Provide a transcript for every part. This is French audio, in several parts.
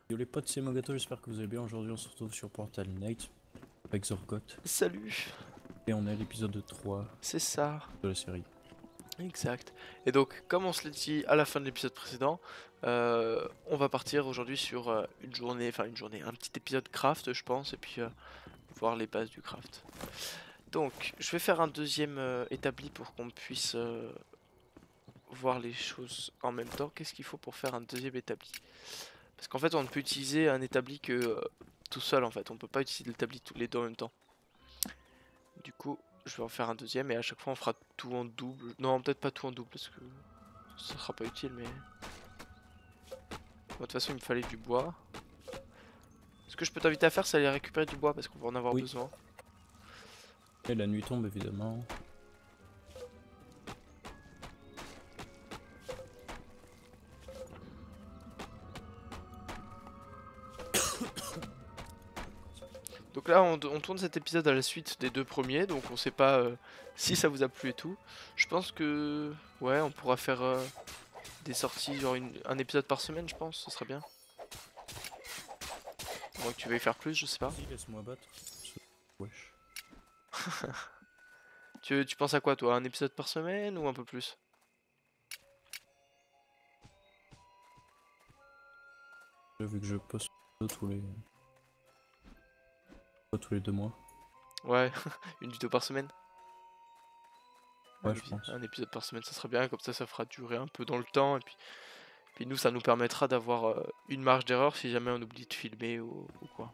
Yo les potes, c'est Mogato, j'espère que vous allez bien. Aujourd'hui on se retrouve sur Portal Knight avec Zorgoth Salut, et on est à l'épisode 3 c'est ça, de la série. exact. Et donc, comme on se l'a dit à la fin de l'épisode précédent, on va partir aujourd'hui sur une journée, un petit épisode craft, je pense, et puis voir les bases du craft. Donc, je vais faire un deuxième établi pour qu'on puisse voir les choses en même temps. Qu'est-ce qu'il faut pour faire un deuxième établi? Parce qu'en fait, on ne peut utiliser un établi que tout seul, en fait. On peut pas utiliser l'établi tous les deux en même temps. Du coup, je vais en faire un deuxième et à chaque fois on fera tout en double. Non, peut-être pas tout en double parce que ça sera pas utile, mais... Bon, de toute façon, il me fallait du bois. Ce que je peux t'inviter à faire, c'est aller récupérer du bois parce qu'on va en avoir besoin. Et la nuit tombe évidemment. Donc là, on tourne cet épisode à la suite des deux premiers, donc on sait pas si ça vous a plu et tout. Je pense que... Ouais, on pourra faire des sorties, genre un épisode par semaine, je pense, ce serait bien. À moins que tu veuilles faire plus, je sais pas. Vas-y, laisse-moi battre. Wesh. Tu penses à quoi, toi? Un épisode par semaine ou un peu plus? Vu que je poste tous les... tous les 2 mois. Ouais, une vidéo par semaine. Ouais, je pense. Un épisode par semaine, ça serait bien, comme ça fera durer un peu dans le temps, et puis nous, ça nous permettra d'avoir une marge d'erreur si jamais on oublie de filmer ou quoi.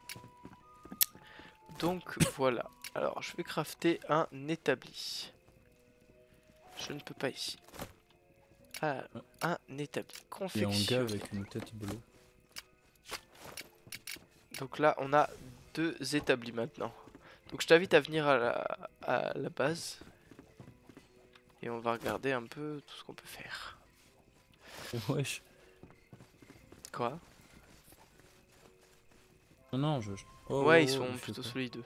Donc voilà, alors je vais crafter un établi. Je ne peux pas ici. Alors, un établi, Il y a un gars confectionné. avec une tête bleue. Donc là, on a deux établis maintenant. Donc je t'invite à venir à la base. Et on va regarder un peu tout ce qu'on peut faire. Wesh. Quoi? Non, non, je... Oh, Ouais, oh, ils oh, sont plutôt solides.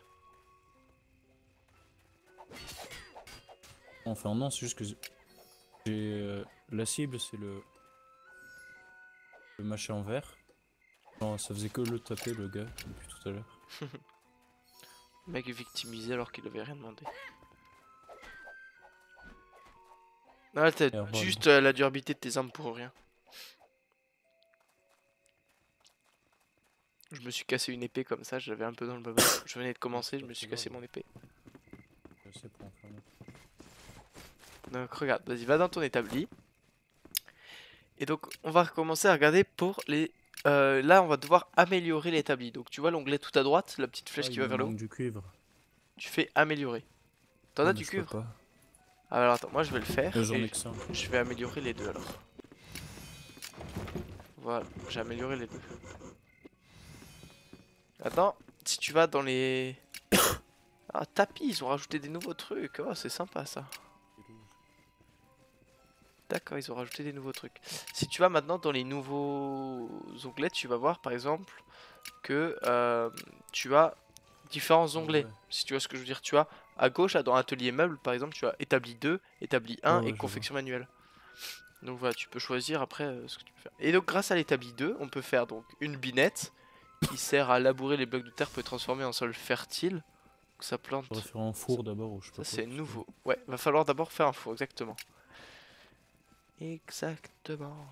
Enfin non, c'est juste que j'ai... la cible, c'est le machin en vert. Non, ça faisait que le taper le gars depuis tout à l'heure. Le mec est victimisé alors qu'il avait rien demandé. Ah, t'as juste la durabilité de tes armes pour rien. Je me suis cassé une épée comme ça, j'avais un peu dans le baba. Je venais de commencer, je me suis cassé mon épée. Je sais pour en faire notre... Donc regarde, vas-y, va dans ton établi. Et donc on va recommencer à regarder pour les... là on va devoir améliorer l'établi. Donc tu vois l'onglet tout à droite, la petite flèche qui va vers le haut. du cuivre. Tu fais améliorer. T'en as du cuivre? Ah alors attends, moi je vais le faire. J'en ai que ça. Je vais améliorer les deux alors. Voilà, j'ai amélioré les deux. Attends, si tu vas dans les... Ah, tapis, ils ont rajouté des nouveaux trucs. Oh, c'est sympa ça. D'accord, ils ont rajouté des nouveaux trucs. Si tu vas maintenant dans les nouveaux onglets, tu vas voir par exemple que tu as différents onglets. Ouais. Si tu vois ce que je veux dire, tu as à gauche, dans atelier meuble par exemple, tu as établi 2, établi 1 et confection manuelle. Donc voilà, tu peux choisir après ce que tu peux faire. Et donc grâce à l'établi 2, on peut faire donc une binette qui sert à labourer les blocs de terre pour les transformer en sol fertile. Donc ça plante. On va faire un four d'abord ou je sais pas. Ça c'est nouveau. Ouais, va falloir d'abord faire un four, exactement. Exactement.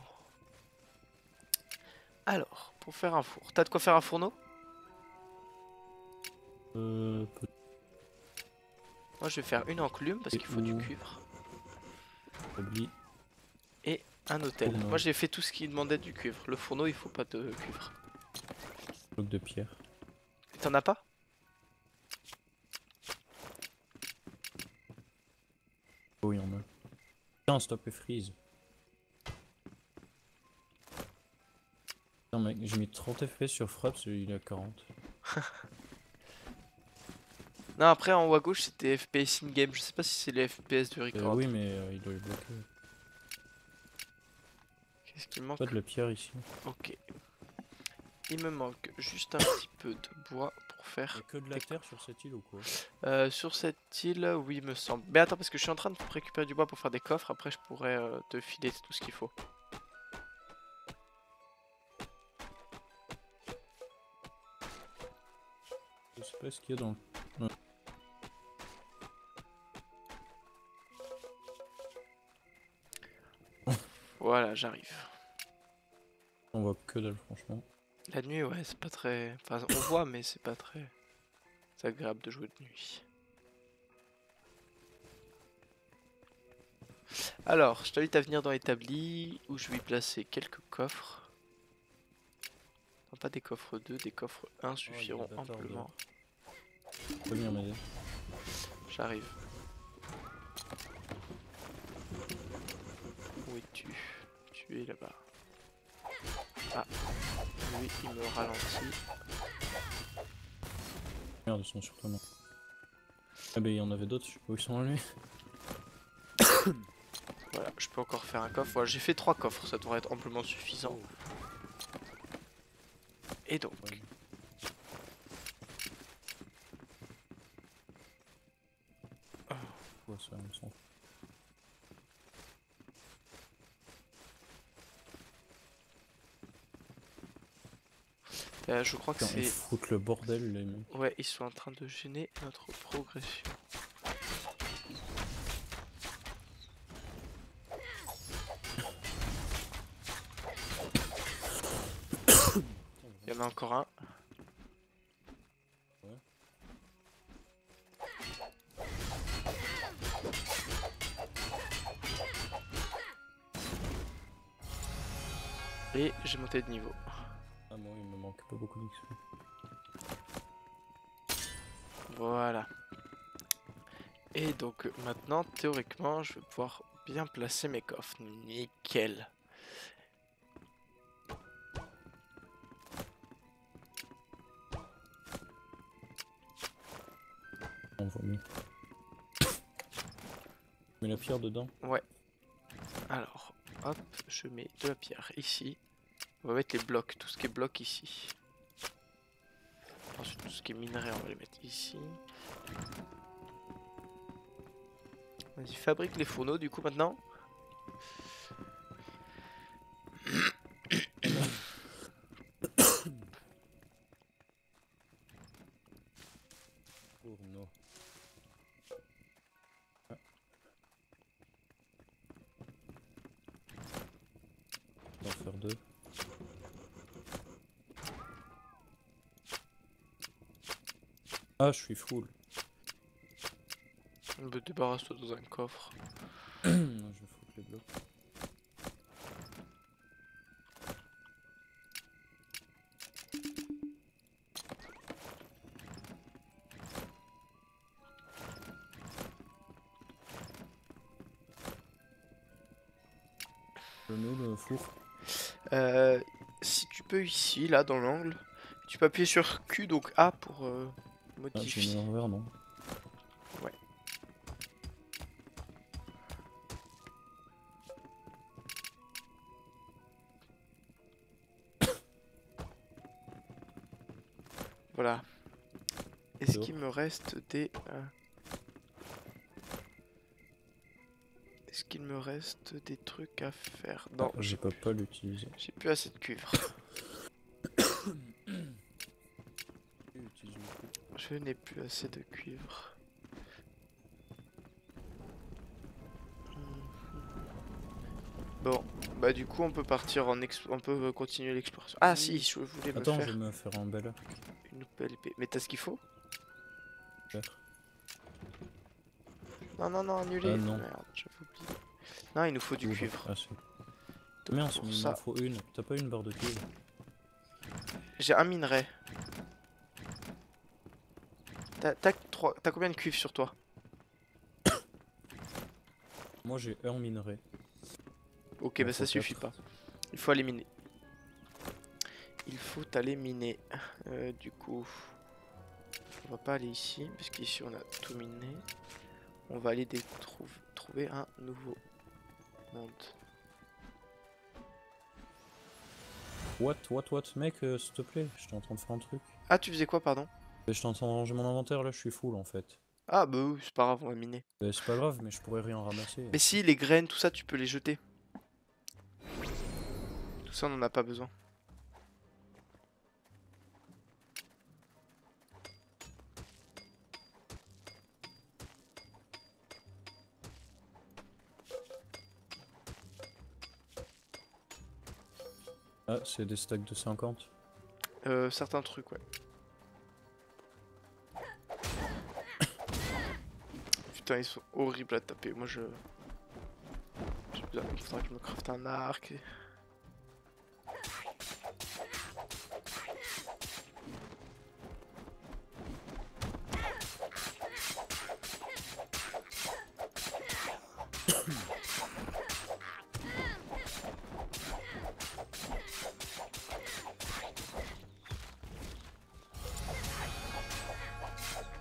Alors, pour faire un four, t'as de quoi faire un fourneau? Moi je vais faire une enclume parce qu'il faut du cuivre. Et un hôtel. Fourneau. Moi j'ai fait tout ce qui demandait du cuivre. Le fourneau il faut pas de cuivre. Bloc de pierre. T'en as pas? Oh, il y en a. Putain, stop et freeze. Putain, mec, j'ai mis 30 FPS sur Fraps, il est à 40. Non, après en haut à gauche c'était FPS in-game. Je sais pas si c'est les FPS du record. Oui, mais il doit les bloquer. Qu'est-ce qu'il manque? Pas de la pierre ici. Ok. Il me manque juste un petit peu de bois pour pour faire. Il y a que de la terre sur cette île ou quoi? Sur cette île, oui, me semble. Mais attends, parce que je suis en train de récupérer du bois pour faire des coffres. Après, je pourrais te filer tout ce qu'il faut. Je sais pas ce qu'il y a dans... Voilà, j'arrive. On voit que dalle franchement. La nuit, ouais, c'est pas très... Enfin, on voit, mais c'est pas très agréable de jouer de nuit. Alors, je t'invite à venir dans l'établi où je vais y placer quelques coffres. Non, pas des coffres 2, des coffres 1 suffiront amplement. Tu peux venir m'aider? J'arrive. Où es-tu? Tu es là-bas. Ah, lui, il me ralentit. Merde, ils sont sur toi, non. Ah bah il y en avait d'autres, je sais pas où ils sont allés. Voilà, je peux encore faire un coffre. Voilà, j'ai fait 3 coffres, ça devrait être amplement suffisant. Et donc... Ouais. Ouais, ça, on s'en fout. Je crois que Putain, ils c'est... foutent le bordel les mecs. Ouais, ils sont en train de gêner notre progression. Il y en a encore un. Ouais. Et j'ai monté de niveau. Ah moi il me manque pas beaucoup d'XP. Voilà. Et donc maintenant, théoriquement, je vais pouvoir bien placer mes coffres. Nickel. On voit mieux. Mets la pierre dedans. Ouais. Alors, hop, je mets de la pierre ici. On va mettre les blocs, tout ce qui est bloc ici. Ensuite, tout ce qui est minerai, on va les mettre ici. Vas-y, fabrique les fourneaux du coup maintenant. Fourneau. Ah. On va en faire deux. Ah je suis full. Me débarrasse-toi dans un coffre. Je vais foutre les blocs. Le nœud, le four. Si tu peux ici, là, dans l'angle, tu peux appuyer sur Q, donc A pour Ah, j'ai mis modifier. l'envers, non? Ouais. Voilà. Est-ce qu'il me reste des... Est-ce qu'il me reste des trucs à faire? Non, Ah, je peux pas l'utiliser. j'ai plus assez de cuivre. Je n'ai plus assez de cuivre. Bon, bah du coup on peut partir en on peut continuer l'exploration. Ah si, je voulais me Attends, je faire vais me faire un bel arc. une nouvelle épée. Mais t'as ce qu'il faut? Faire. Non, non, non, annulé. Ah, non. Merde, j'avais oublié. Non, il nous faut du Cuivre. cuivre. Ah, c'est... Merde, pour il ça- m'en faut une. T'as pas une barre de cuivre? J'ai un minerai. T'as combien de cuivre sur toi? Moi j'ai un minerai. Ok, Il en bah ça faut suffit 4. pas. Il faut aller miner. Il faut aller miner. Du coup, on va pas aller ici, parce qu'ici on a tout miné. On va aller trouver un nouveau monde. What, mec, s'il te plaît, j'étais en train de faire un truc. Ah, tu faisais quoi, pardon? Je t'entends ranger mon inventaire là, je suis full en fait. Ah bah oui, c'est pas grave, on va miner. C'est pas grave, mais je pourrais rien ramasser. Mais si, les graines, tout ça, tu peux les jeter. Tout ça, on en a pas besoin. Ah, c'est des stacks de 50. Certains trucs, ouais. Putain, ils sont horribles à taper. Moi, je... Il faudra que je me crafte un arc.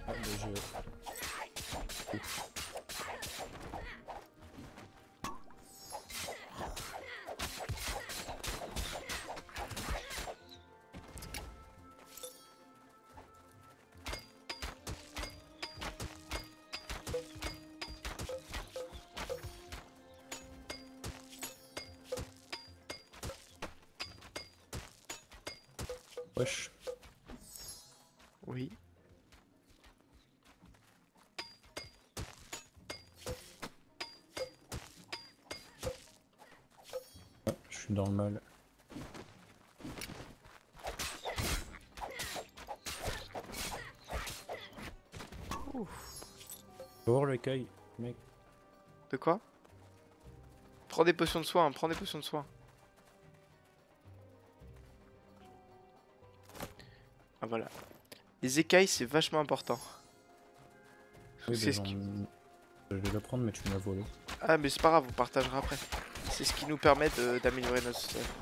Ah, bah, j'ai... Wesh. Oui. Ah, je suis dans le mal. Faut voir l'écaille, mec. De quoi? Prends des potions de soin, prends des potions de soin. Ah voilà. Les écailles, c'est vachement important. Oui, C'est bah, ce qui... je vais le prendre, mais tu me l'as volé. Ah mais c'est pas grave, on partagera après. C'est ce qui nous permet d'améliorer notre stuff.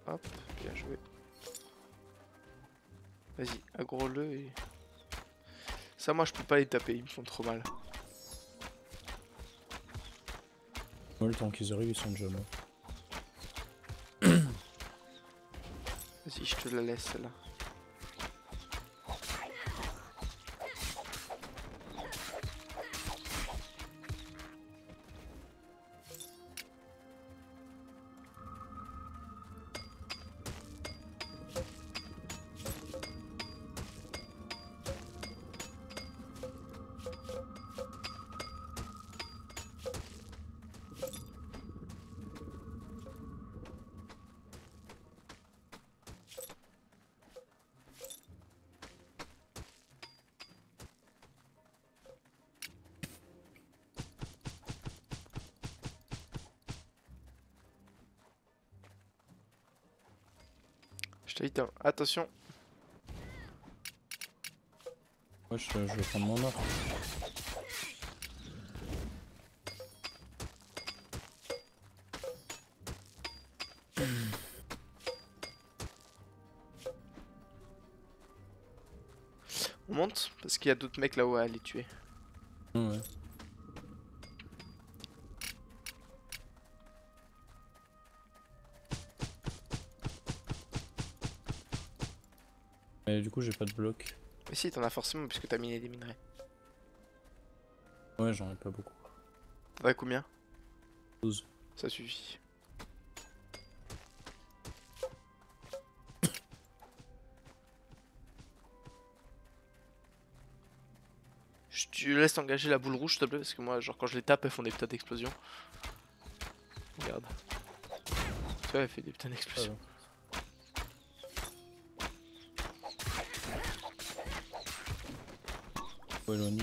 Hop, bien joué. Vas-y, aggro-le et... Ça moi je peux pas les taper, ils me font trop mal. Moi, le temps qu'ils arrivent, ils sont déjà morts. Vas-y, je te la laisse là. Je t'ai dit, attention. Wesh, je vais prendre mon arc. On monte parce qu'il y a d'autres mecs là-haut à aller tuer. Ouais. Mais du coup, j'ai pas de bloc. Mais si, t'en as forcément puisque t'as miné des minerais. Ouais, j'en ai pas beaucoup. T'en as combien? 12. Ça suffit. Tu laisses engager la boule rouge s'il te plaît parce que moi genre quand je les tape elles font des putains d'explosions. Regarde. Tu vois elle fait des putains d'explosions. Faut éloigner.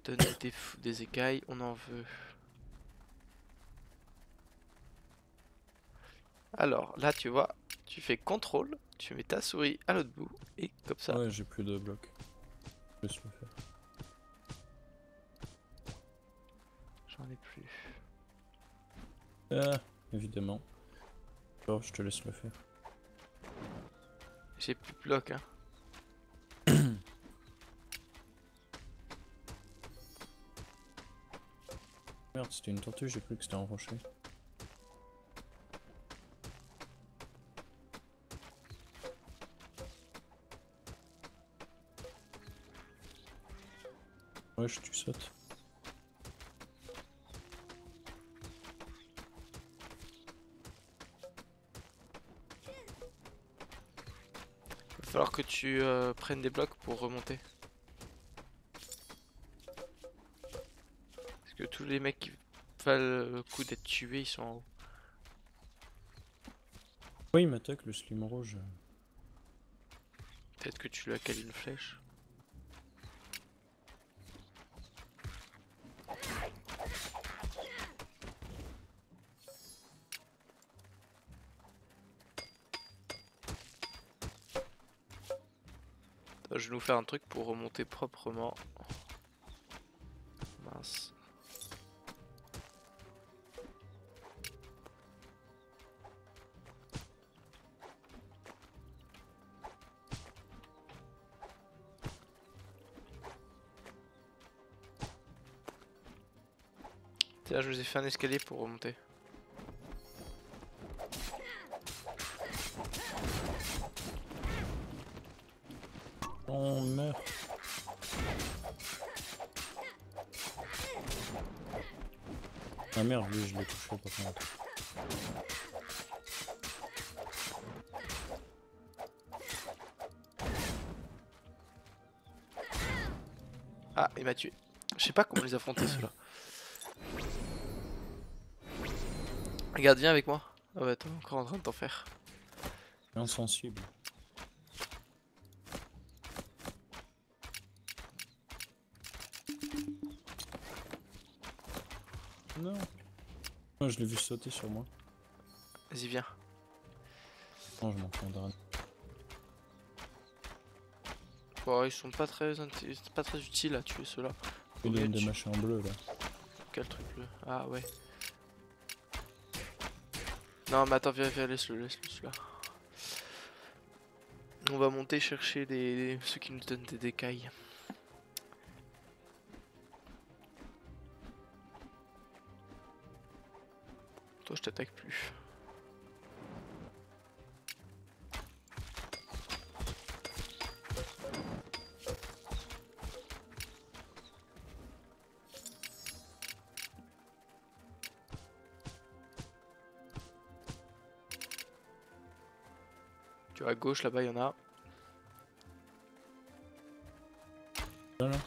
Donner des écailles, on en veut. Alors là tu vois, tu fais contrôle, tu mets ta souris à l'autre bout et comme ça. Ouais, j'ai plus de blocs. Je vais se le faire. J'en ai plus. Ah, évidemment. Alors, je te laisse le faire. J'ai plus de blocs, hein. Merde, c'était une tortue, j'ai cru que c'était un rocher. Ouais, tu sautes. Il va falloir que tu prennes des blocs pour remonter. Parce que tous les mecs qui valent le coup d'être tués, ils sont en haut. Ouais, il m'attaque le slim rouge. Peut-être que tu lui as calé une flèche. Attends, je vais nous faire un truc pour remonter proprement. Mince. Tiens, je vous ai fait un escalier pour remonter. On meurt. Ah merde, lui je l'ai touché par contre. Ah, il m'a tué. Je sais pas comment les affronter ceux-là. Regarde, viens avec moi. Ah ouais, t'es encore en train de t'en faire. Insensible. Non. Oh, je l'ai vu sauter sur moi. Vas-y, viens. Non, je m'en prendrai. Bon, ils sont pas très utiles à tuer ceux-là. Il donne des machins en bleu là. Quel truc bleu? Ah ouais. Non mais attends, viens, laisse-le celui-là. On va monter chercher ceux qui nous donnent des écailles. Toi je t'attaque plus. Tu vois à gauche là-bas il y en a. Voilà.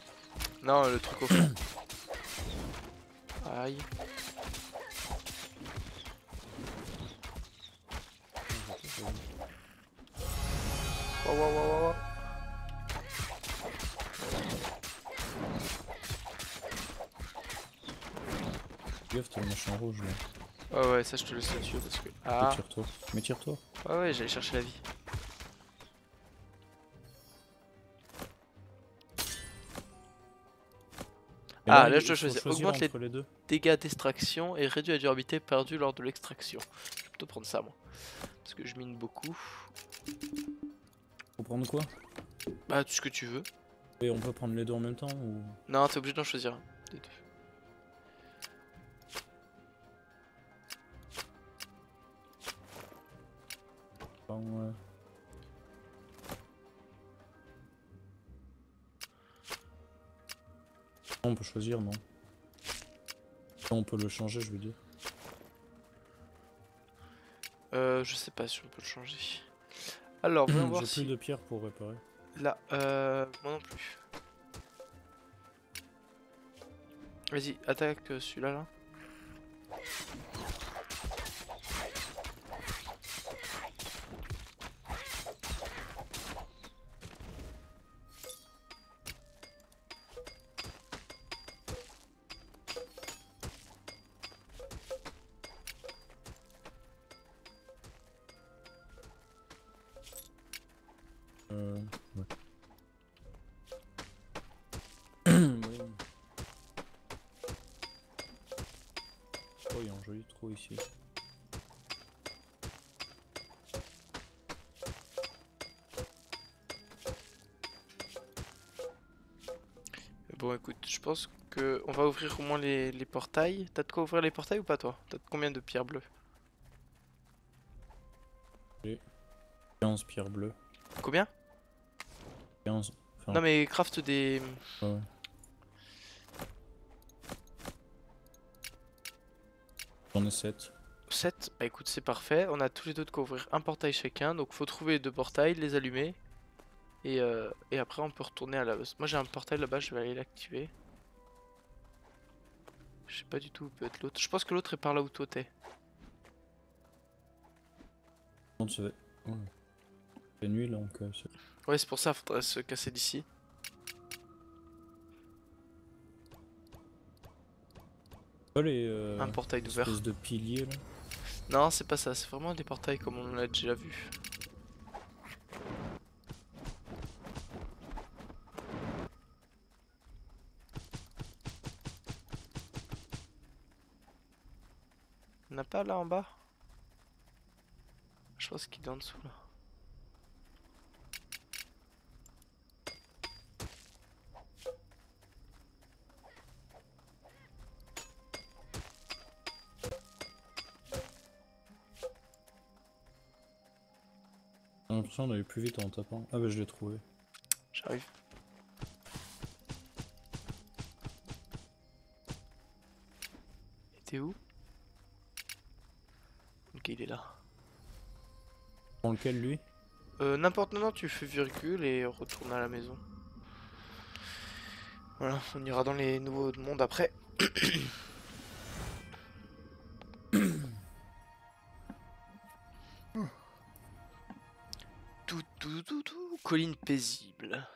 Non, le truc au fond. Aïe. Wow. Gaffe, t'as le machin rouge là. Ouais, ça je te laisse là-dessus parce que. Ah. Tire-toi. Mais tire-toi. Ouais, j'allais chercher la vie. Et Ah, là il je dois faut choisir. choisir Augmente les entre les deux. dégâts d'extraction et réduit la durabilité perdue lors de l'extraction. Je vais plutôt prendre ça moi. Parce que je mine beaucoup. Faut prendre quoi? Bah, tout ce que tu veux. Et on peut prendre les deux en même temps ou... Non, t'es obligé d'en choisir un des deux. Ouais. On peut choisir, non? On peut le changer, je veux dire. Je sais pas si on peut le changer. Alors, voyons voir J'ai si... plus de pierres pour réparer. Là, moi non plus. Vas-y, attaque celui-là là. Ouais. Ouais. Oh, il y a un joli trou ici. Bon écoute, je pense que on va ouvrir au moins les portails. T'as de quoi ouvrir les portails ou pas toi? T'as combien de pierres bleues? J'ai 15 pierres bleues. Combien? 15. Enfin, Non mais craft des... ouais. J'en ai 7. 7. Bah écoute, c'est parfait. On a tous les deux de quoi ouvrir un portail chacun. Donc faut trouver les deux portails, les allumer. Et après on peut retourner à la base. Moi j'ai un portail là-bas, je vais aller l'activer. Je sais pas du tout où peut être l'autre. Je pense que l'autre est par là où toi t'es. On se fait. Ouais. Il fait nuit là, donc Ouais, c'est pour ça, faudrait se casser d'ici. pas les Un portail d'ouvert. espèces de piliers là. Non, c'est pas ça, c'est vraiment des portails comme on l'a déjà vu. On n'a pas là en bas? Je pense qu'il est en dessous là. J'ai l'impression d'aller plus vite en tapant. Ah bah je l'ai trouvé. J'arrive. Et t'es où? Ok, il est là. Prends lequel lui? N'importe, non, tu fais virgule et retourne à la maison. Voilà, on ira dans les nouveaux mondes après. Colline paisible.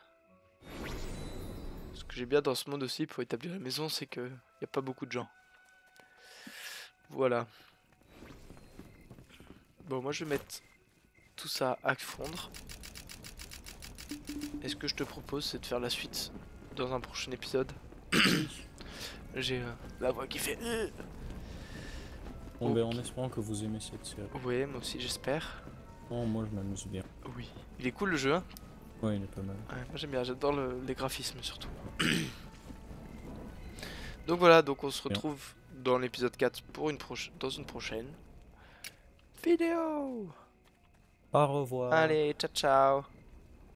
Ce que j'ai bien dans ce monde aussi pour établir la maison, c'est que y a pas beaucoup de gens. Voilà. Bon, moi je vais mettre tout ça à fondre. Et ce que je te propose, c'est de faire la suite dans un prochain épisode. J'ai la voix qui fait. Bon, ben en espérant que vous aimez cette série. Ouais, moi aussi j'espère. Oh, moi je m'amuse bien. Oui. Il est cool le jeu, hein. Ouais, il est pas mal. Ouais, moi j'aime bien, j'adore les graphismes surtout. Donc voilà, donc on se retrouve dans l'épisode 4 pour dans une prochaine vidéo. Au revoir. Allez, ciao ciao.